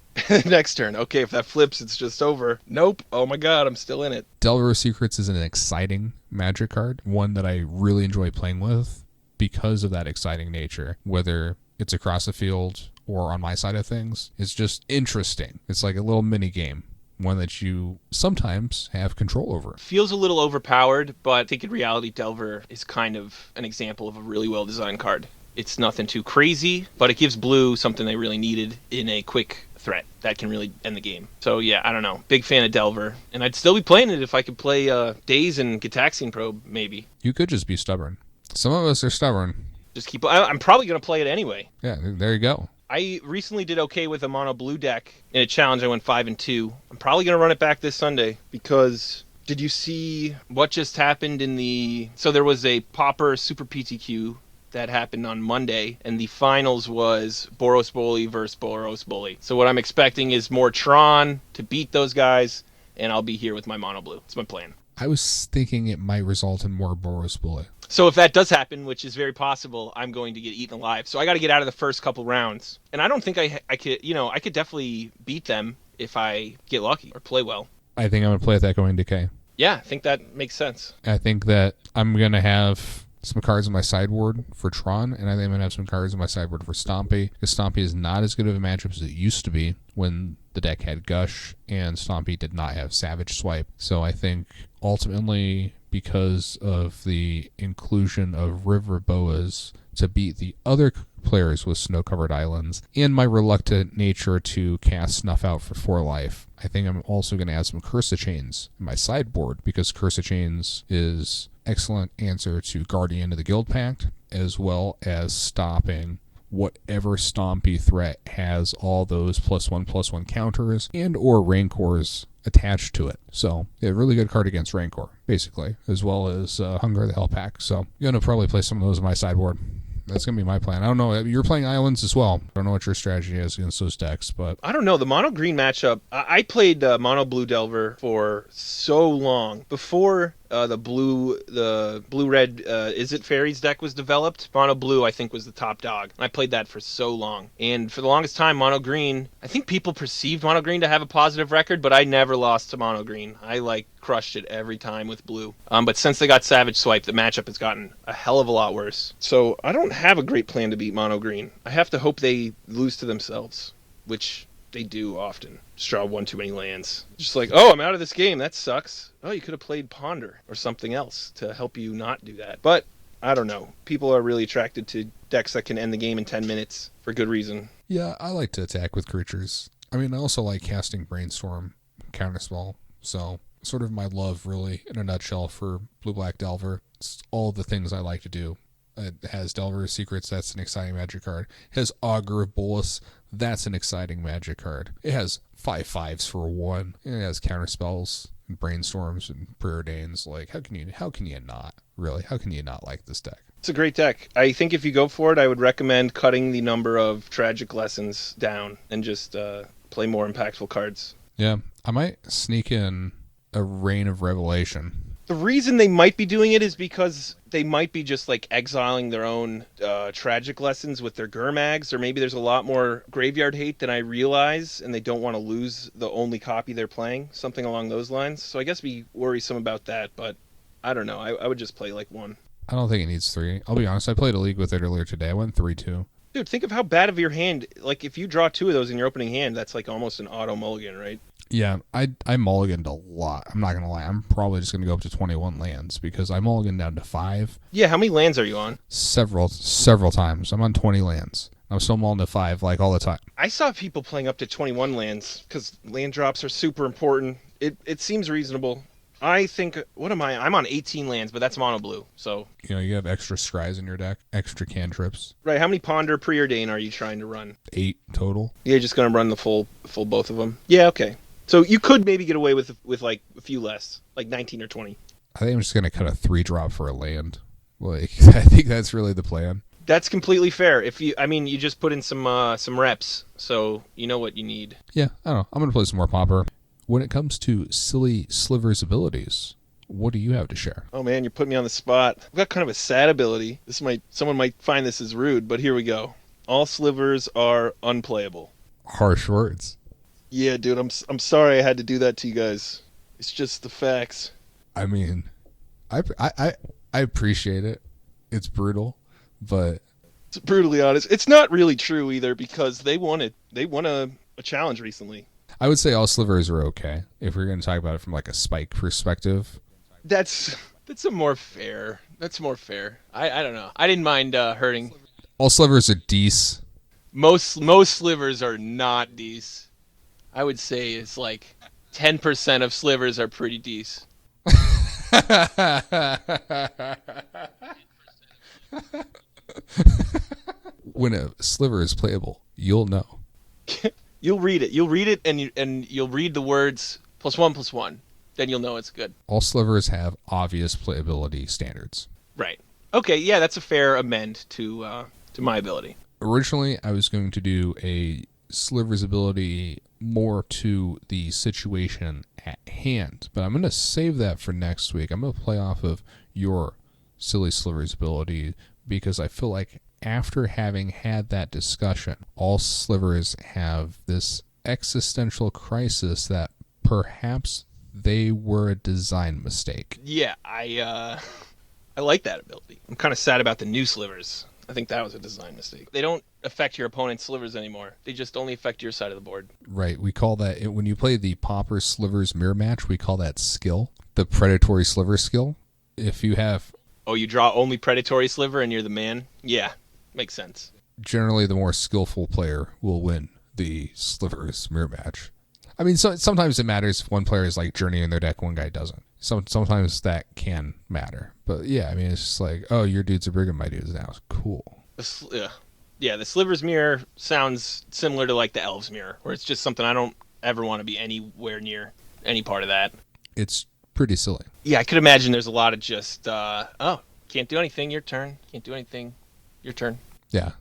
next turn. Okay, if that flips, it's just over. Nope. Oh my god, I'm still in it. Delver Secrets is an exciting Magic card. One that I really enjoy playing with because of that exciting nature. Whether it's across the field or on my side of things, it's just interesting. It's like a little mini game. One that you sometimes have control over. Feels a little overpowered, but I think in reality, Delver is kind of an example of a really well-designed card. It's nothing too crazy, but it gives blue something they really needed in a quick threat that can really end the game. So yeah, I don't know. Big fan of Delver. And I'd still be playing it if I could play Daze and Gitaxian Probe, maybe. You could just be stubborn. Some of us are stubborn. Just I'm probably going to play it anyway. Yeah, there you go. I recently did okay with a mono blue deck in a challenge. I went 5-2. I'm probably going to run it back this Sunday because did you see what just happened in the... So there was a Pauper Super PTQ that happened on Monday, and the finals was Boros Bully versus Boros Bully. So what I'm expecting is more Tron to beat those guys, and I'll be here with my mono blue. That's my plan. I was thinking it might result in more Boros Bully. So if that does happen, which is very possible, I'm going to get eaten alive. So I got to get out of the first couple rounds. And I don't think I could, I could definitely beat them if I get lucky or play well. I think I'm going to play with Echoing Decay. Yeah, I think that makes sense. I think that I'm going to have some cards in my sideboard for Tron, and I think I'm going to have some cards in my sideboard for Stompy, because Stompy is not as good of a matchup as it used to be when the deck had Gush, and Stompy did not have Savage Swipe. So I think ultimately, because of the inclusion of River Boas to beat the other players with snow-covered islands, and my reluctant nature to cast Snuff Out for 4 life, I think I'm also going to add some Cursa Chains in my sideboard, because Cursa Chains is excellent answer to Guardian of the Guild Pact, as well as stopping whatever Stompy threat has all those +1/+1 counters and or Rancors attached to it. So, yeah, really good card against Rancor, basically, as well as Hunger of the Hell Pack. So, I'm going to probably play some of those in my sideboard. That's going to be my plan. I don't know. You're playing Islands as well. I don't know what your strategy is against those decks, but... I don't know. The mono-green matchup, I played mono-blue Delver for so long. Before the blue-red Is It Fairies deck was developed, mono-blue, I think, was the top dog. I played that for so long. And for the longest time, mono-green, I think people perceived mono-green to have a positive record, but I never lost to mono-green. I, crushed it every time with blue. But since they got Savage Swipe, the matchup has gotten a hell of a lot worse. So I don't have a great plan to beat mono green. I have to hope they lose to themselves, which they do often. Just draw one too many lands. Just oh, I'm out of this game. That sucks. Oh, you could have played Ponder or something else to help you not do that. But I don't know. People are really attracted to decks that can end the game in 10 minutes for good reason. Yeah, I like to attack with creatures. I mean, I also like casting Brainstorm, Counterspell, so... sort of my love, really, in a nutshell, for Blue-Black Delver. It's all the things I like to do. It has Delver's Secrets, that's an exciting magic card. It has Augur of Bolas, that's an exciting magic card. It has 5/5s for 1. It has Counterspells, and Brainstorms, and Preordains. How can you not? Really, how can you not like this deck? It's a great deck. I think if you go for it, I would recommend cutting the number of Tragic Lessons down and just play more impactful cards. Yeah, I might sneak in a Reign of Revelation. The reason they might be doing it is because they might be just exiling their own Tragic Lessons with their Gurmags, or maybe there's a lot more graveyard hate than I realize, and they don't want to lose the only copy they're playing, something along those lines. So I guess be worrisome about that, but I don't know. I would just play one. I don't think it needs 3. I'll be honest, I played a league with it earlier today. I went 3-2. Dude, think of how bad of your hand, if you draw 2 of those in your opening hand, that's almost an auto mulligan, right? Yeah, I mulliganed a lot. I'm not going to lie. I'm probably just going to go up to 21 lands because I mulliganed down to 5. Yeah, how many lands are you on? Several times. I'm on 20 lands. I'm still mulling to 5 all the time. I saw people playing up to 21 lands because land drops are super important. It seems reasonable. I think, what am I? I'm on 18 lands, but that's mono blue, so... You have extra scries in your deck, extra cantrips. Right, how many Ponder Preordain are you trying to run? 8 total. You're just going to run the full both of them? Yeah, okay. So you could maybe get away with a few less, 19 or 20. I think I'm just going to cut a 3-drop for a land. I think that's really the plan. That's completely fair. You just put in some reps, so you know what you need. Yeah, I don't know. I'm going to play some more Pauper. When it comes to Silly Sliver's abilities, what do you have to share? Oh man, you're putting me on the spot. I've got kind of a sad ability. Someone might find this as rude, but here we go. All slivers are unplayable. Harsh words. Yeah, dude, I'm sorry I had to do that to you guys. It's just the facts. I mean, I appreciate it. It's brutal, but it's brutally honest. It's not really true either because they won a challenge recently. I would say all slivers are okay if we're going to talk about it from a spike perspective. That's more fair. That's more fair. I don't know. I didn't mind hurting. All slivers are dece. Most slivers are not dece. I would say it's 10% of slivers are pretty dece. When a sliver is playable, you'll know. You'll read it. You'll read it, and you'll read the words +1/+1. Then you'll know it's good. All slivers have obvious playability standards. Right. Okay. Yeah, that's a fair amend to my ability. Originally, I was going to do a sliver's ability more to the situation at hand, but I'm going to save that for next week. I'm going to play off of your silly sliver's ability because I feel like after having had that discussion, all slivers have this existential crisis that perhaps they were a design mistake. Yeah, I like that ability. I'm kind of sad about the new slivers. I think that was a design mistake. They don't affect your opponent's slivers anymore. They just only affect your side of the board. Right. We call that, when you play the Pauper slivers mirror match, we call that skill, the predatory sliver skill. If you have... Oh, you draw only predatory sliver and you're the man? Yeah, makes sense. Generally, the more skillful player will win the slivers mirror match. I mean, sometimes it matters if one player is like Journey in their deck, one guy doesn't. Sometimes that can matter. But yeah, I mean, it's just like, oh, your dude's a brigand, my dude's now. Cool. Yeah, the Sliver's Mirror sounds similar to like the Elves Mirror, where it's just something I don't ever want to be anywhere near any part of that. It's pretty silly. Yeah, I could imagine there's a lot of just, can't do anything, your turn. Can't do anything, your turn. Yeah,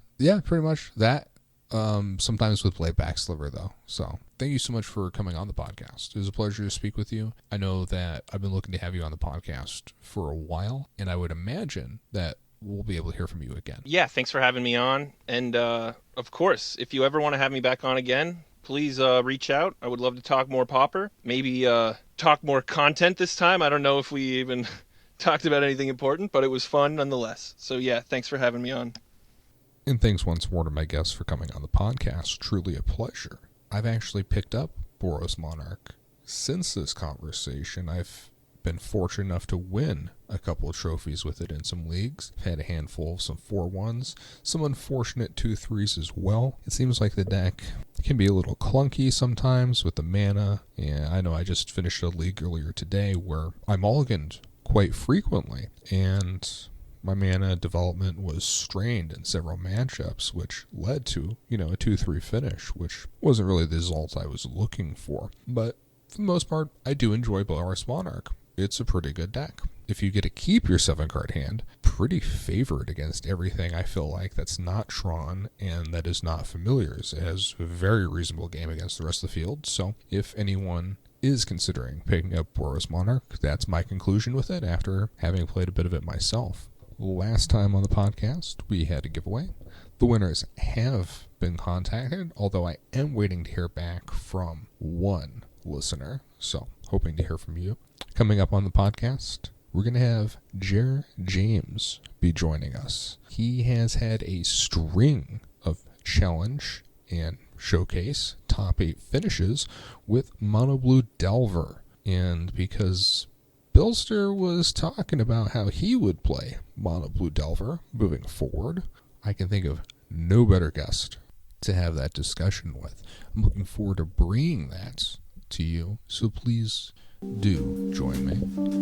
pretty much that. Sometimes with playback sliver, though. So thank you so much for coming on the podcast. It was a pleasure to speak with you. I know that I've been looking to have you on the podcast for a while, and I would imagine that we'll be able to hear from you again. Yeah, thanks for having me on. And, of course, if you ever want to have me back on again, please reach out. I would love to talk more Pauper. Maybe talk more content this time. I don't know if we even talked about anything important, but it was fun nonetheless. So, yeah, thanks for having me on. And thanks once more to my guests for coming on the podcast. Truly a pleasure. I've actually picked up Boros Monarch since this conversation. I've been fortunate enough to win a couple of trophies with it in some leagues. I've had a handful of some 4-1s, some unfortunate 2-3s as well. It seems like the deck can be a little clunky sometimes with the mana. Yeah, I know I just finished a league earlier today where I mulliganed quite frequently, and my mana development was strained in several matchups, which led to, a 2-3 finish, which wasn't really the result I was looking for. But for the most part, I do enjoy Boros Monarch. It's a pretty good deck. If you get to keep your 7-card hand, pretty favored against everything I feel like that's not Tron and that is not Familiars. It has a very reasonable game against the rest of the field, so if anyone is considering picking up Boros Monarch, that's my conclusion with it after having played a bit of it myself. Last time on the podcast, we had a giveaway. The winners have been contacted, although I am waiting to hear back from one listener, so hoping to hear from you. Coming up on the podcast, we're going to have Jer James be joining us. He has had a string of challenge and showcase top 8 finishes with Mono Blue Delver, and because Billster was talking about how he would play Mono Blue Delver moving forward, I can think of no better guest to have that discussion with. I'm looking forward to bringing that to you, so please do join me,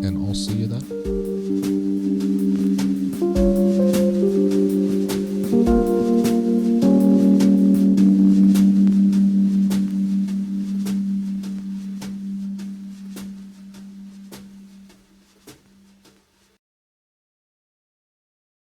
and I'll see you then.